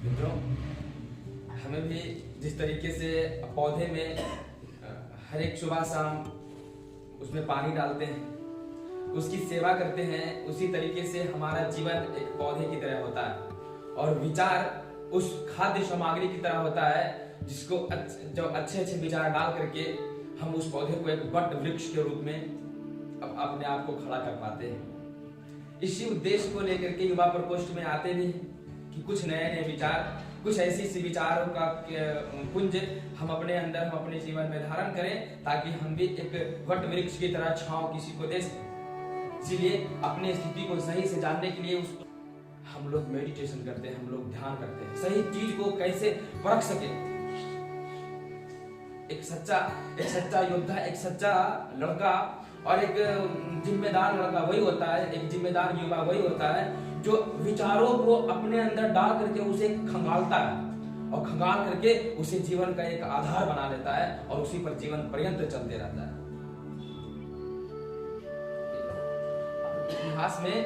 मित्रों, हमें भी जिस तरीके से पौधे में हर एक सुबह शाम उसमें पानी डालते हैं, उसकी सेवा करते हैं, उसी तरीके से हमारा जीवन एक पौधे की तरह होता है और विचार उस खाद्य सामग्री की तरह होता है जिसको जो अच्छे अच्छे विचार डाल करके हम उस पौधे को एक वट वृक्ष के रूप में अपने आप को खड़ा कर पाते हैं। इसी उद्देश्य को लेकर के युवा प्रकोष्ठ में आते भी हैं कि कुछ नए नए विचार, कुछ ऐसी विचारों का पुंज हम अपने अंदर, हम अपने जीवन में धारण करें ताकि हम भी एक वट वृक्ष की तरह छांव किसी को दे सकें। इसीलिए अपनी स्थिति को सही से जानने के लिए हम लोग मेडिटेशन करते हैं, हम लोग ध्यान करते हैं, सही चीज को कैसे परख सके। एक सच्चा योद्धा, एक सच्चा लड़का और एक जिम्मेदार लड़का वही होता है, एक जिम्मेदार युवा वही होता है जो विचारों को अपने अंदर डाल करके उसे खंगालता है और खंगाल करके उसे जीवन का एक आधार बना लेता है और उसी पर जीवन पर्यंत चलते रहता है। इतिहास में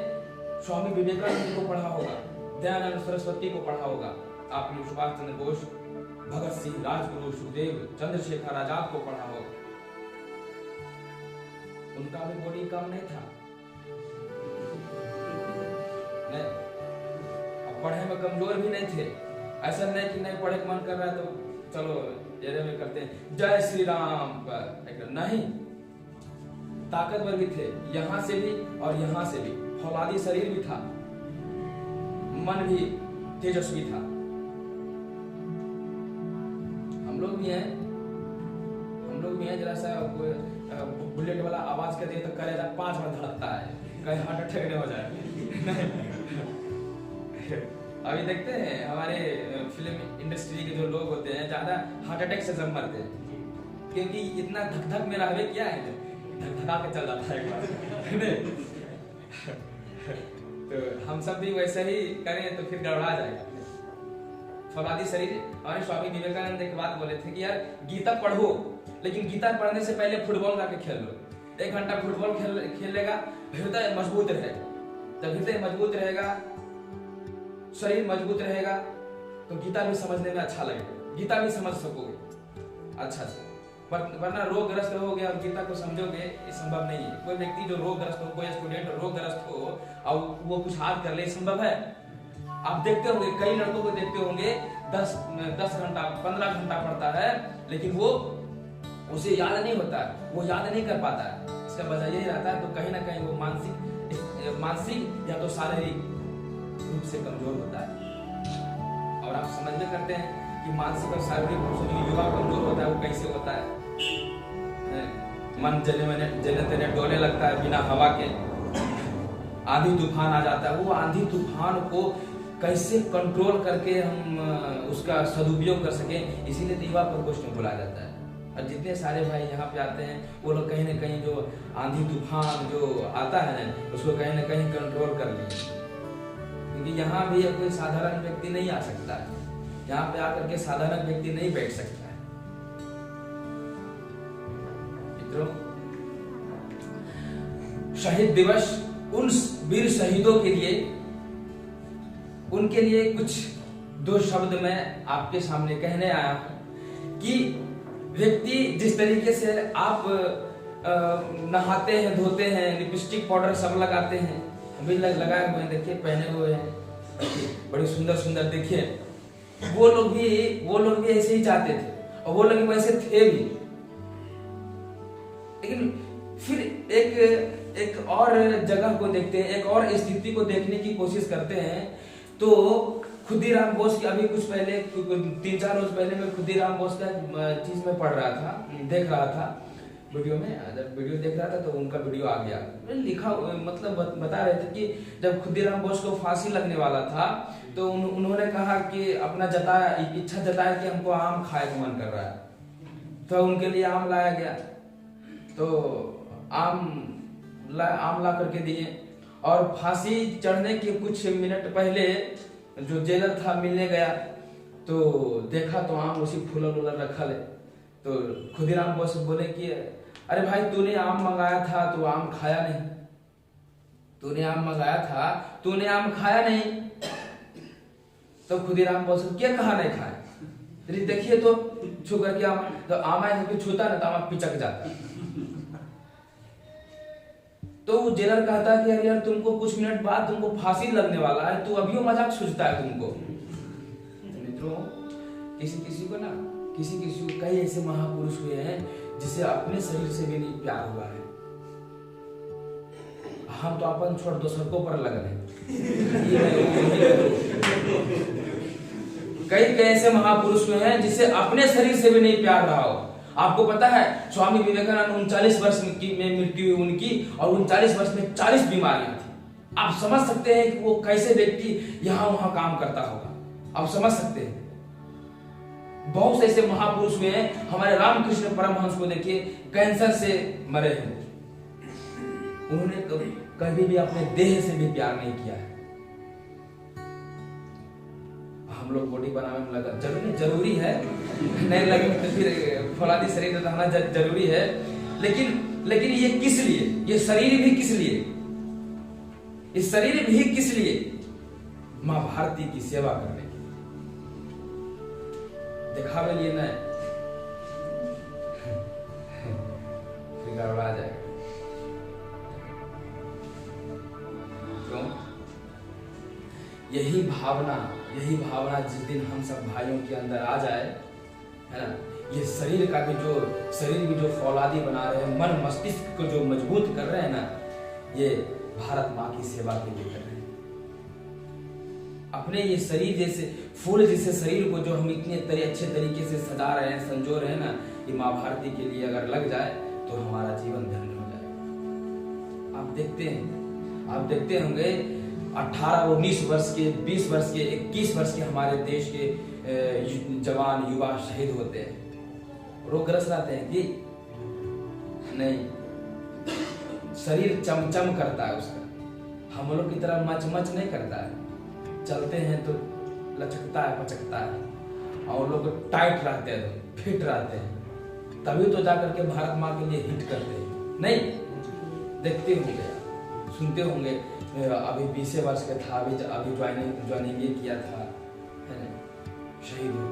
स्वामी विवेकानंद को पढ़ा होगा, दयानंद सरस्वती को पढ़ा होगा, आपने सुभाष चंद्र बोस, भगत सिंह, राजगुरु, सुखदेव, चंद्रशेखर आजाद को पढ़ा होगा। उनका भी बॉडी कम नहीं था, नहीं, अब पढ़े में कमजोर भी नहीं थे। ऐसा नहीं कि नहीं पढ़े का मन कर रहा है तो चलो ये में करते हैं जय श्री राम पर, नहीं, ताकतवर भी थे, यहाँ से भी और यहाँ से भी, फौलादी शरीर भी था, मन भी तेजस्वी था। हम लोग भी हैं जरा सा बुलेट वाला आवाज कर दिया तो करेगा 5 बार धड़कता है, कहीं हार्ट अटैक नहीं हो जाए। अभी देखते हैं हमारे फिल्म इंडस्ट्री के जो लोग होते हैं ज्यादा हार्ट अटैक से जब मरते हैं क्योंकि इतना धक धक में रहवे क्या है, धक धका के चल जाता है एक बार। तो हम सब भी वैसे ही करें तो फिर गड़बड़ा जाएगा। फौलादी शरीर। हमारे स्वामी विवेकानंद एक बात बोले थे कि यार गीता पढ़ो, लेकिन गीता पढ़ने से पहले फुटबॉल जाके खेल लो। 1 घंटा फुटबॉल खेलेगा, हृदय मजबूत रहेगा। जब हृदय मजबूत रहेगा, शरीर मजबूत रहेगा तो गीता भी समझने में अच्छा लगेगा, गीता भी समझ सकोगे अच्छा से। वरना रोगग्रस्त रहोगे और गीता को समझोगे, ये संभव नहीं है। कोई व्यक्ति जो रोगग्रस्त हो, कोई स्टूडेंट रोगग्रस्त हो और वो कुछ हाथ कर ले, संभव है? आप देखते होंगे, कई लड़कों को देखते होंगे 10 घंटा 15 घंटा पढ़ता है लेकिन वो उसे याद नहीं होता, वो याद नहीं कर पाता है। इसका वजह यही रहता है तो कहीं ना कहीं वो मानसिक या तो शारीरिक रूप से कमजोर होता है। और आप समझ में करते हैं कि मानसिक और शारीरिक रूप से जो युवा कमजोर होता है वो कैसे होता है? मन जले तेने डोले लगता है बिना हवा के, आंधी तूफान आ जाता है। वो आंधी तूफान को कैसे कंट्रोल करके हम उसका सदुपयोग कर सकें, इसीलिए युवा प्रकोष्ठ में बुलाया जाता है। और जितने सारे भाई यहाँ पे आते हैं वो लोग कहीं ना कहीं जो आंधी तूफान जो आता है ना उसको कहीं ना कहीं कंट्रोल कर लें, क्योंकि यहाँ भी कोई साधारण व्यक्ति नहीं आ सकता है, यहाँ पे आकर के साधारण व्यक्ति नहीं बैठ सकता है। मित्रों, शहीद दिवस उन वीर शहीदों के लिए, उनके लिए कुछ 2 शब्द मैं आपके सामने कहने आया हूं कि व्यक्ति जिस तरीके से आप नहाते हैं, धोते हैं, लिपस्टिक पाउडर सब लगाते हैं, हम भी लगाए हुए हैं, देखिए पहने हुए हैं, बड़ी सुंदर सुंदर, देखिए वो लोग भी ऐसे ही चाहते थे और वो लोग वैसे थे भी। लेकिन फिर एक और जगह को देखते हैं, एक और स्थिति को देखने की कोशिश करते हैं तो खुदीराम बोस की, अभी कुछ पहले 3-4 रोज पहले मैं खुदीराम बोस का चीज में पढ़ रहा था, देख रहा था वीडियो में। जब वीडियो देख रहा था तो उनका वीडियो आ गया, लिखा मतलब बता रहे थे कि जब खुदीराम बोस को फांसी लगने वाला था तो उन्होंने कहा कि अपना इच्छा जताया कि हमको आम खाए का मन कर रहा है, तो उनके लिए आम लाया गया। तो आम ला करके दिए और फांसी चढ़ने के कुछ मिनट पहले जो जेलर था मिलने गया तो देखा तो आम उसी फूलर रखल है। तो खुदीराम बोस बोले कि अरे भाई तूने आम मंगाया था तो आम खाया नहीं, तूने आम मंगाया था तूने आम खाया नहीं। तो खुदीराम बोल क्या कहा नहीं खाए, देखिए तो छू करके आमा, तो आमा छूता ना तो आमा पिचक जाता। तो वो जेलर कहता है कि यार यार तुमको कुछ मिनट बाद तुमको फांसी लगने वाला है, तू अभी मजाक सूझता है तुमको। तो मित्रों, किसी किसी को कई ऐसे महापुरुष हुए हैं जिसे अपने शरीर से भी नहीं प्यार हुआ है। हम तो अपन छोड़ दो सड़कों पर लग रहे। कई ऐसे महापुरुष हुए हैं जिसे अपने शरीर से भी नहीं प्यार रहा हो। आपको पता है स्वामी विवेकानंद 39 वर्ष में मृत्यु हुई उनकी, और 39 वर्ष में 40 बीमारियां थी। आप समझ सकते हैं कि वो कैसे व्यक्ति यहां वहां काम करता होगा। आप समझ सकते हैं। बहुत से ऐसे महापुरुष हुए हैं। हमारे रामकृष्ण परमहंस को देखिए, कैंसर से मरे हैं। उन्होंने कभी भी अपने देह से भी प्यार नहीं किया है। हम लोग बॉडी बनाने में लगा जरूरी है, नहीं लगे तो फिर फौलादी शरीर रहना जरूरी है। लेकिन ये किस लिए? ये शरीर भी किस लिए? इस शरीर भी किस लिए? मां भारती की सेवा करने की, दिखावे लिए नहीं, फिर गड़बड़ा जाएगा। क्यों? यही भावना जिस दिन हम सब भाइयों के अंदर आ जाए, है ना, ये शरीर भी जो फौलादी बना रहे हैं, मन मस्तिष्क को जो मजबूत कर रहे हैं ना, ये भारत माँ की सेवा के लिए कर रहे हैं। अपने ये शरीर जैसे फूल जैसे शरीर को जो हम इतने अच्छे तरीके से सजा रहे हैं, संजो रहे हैं ना, ये माँ भारती के लिए अगर लग जाए तो हमारा जीवन धन्य हो जाए। आप देखते होंगे 18 और 19 वर्ष के, 20 वर्ष के, 21 वर्ष के हमारे देश के जवान युवा शहीद होते हैं। रोगग्रस्त रहते हैं कि नहीं? शरीर चमचम करता है उसका, हम लोग की तरह मच नहीं करता है। चलते हैं तो लचकता है, पचकता है, और लोग टाइट रहते हैं, तो फिट रहते हैं, तभी तो जाकर के भारत माँ के लिए हिट करते हैं। नहीं देखते होंगे, सुनते होंगे, अभी 20 वर्ष का था, अभी ज्वाइनिंग किया था, है ना, शहीद हो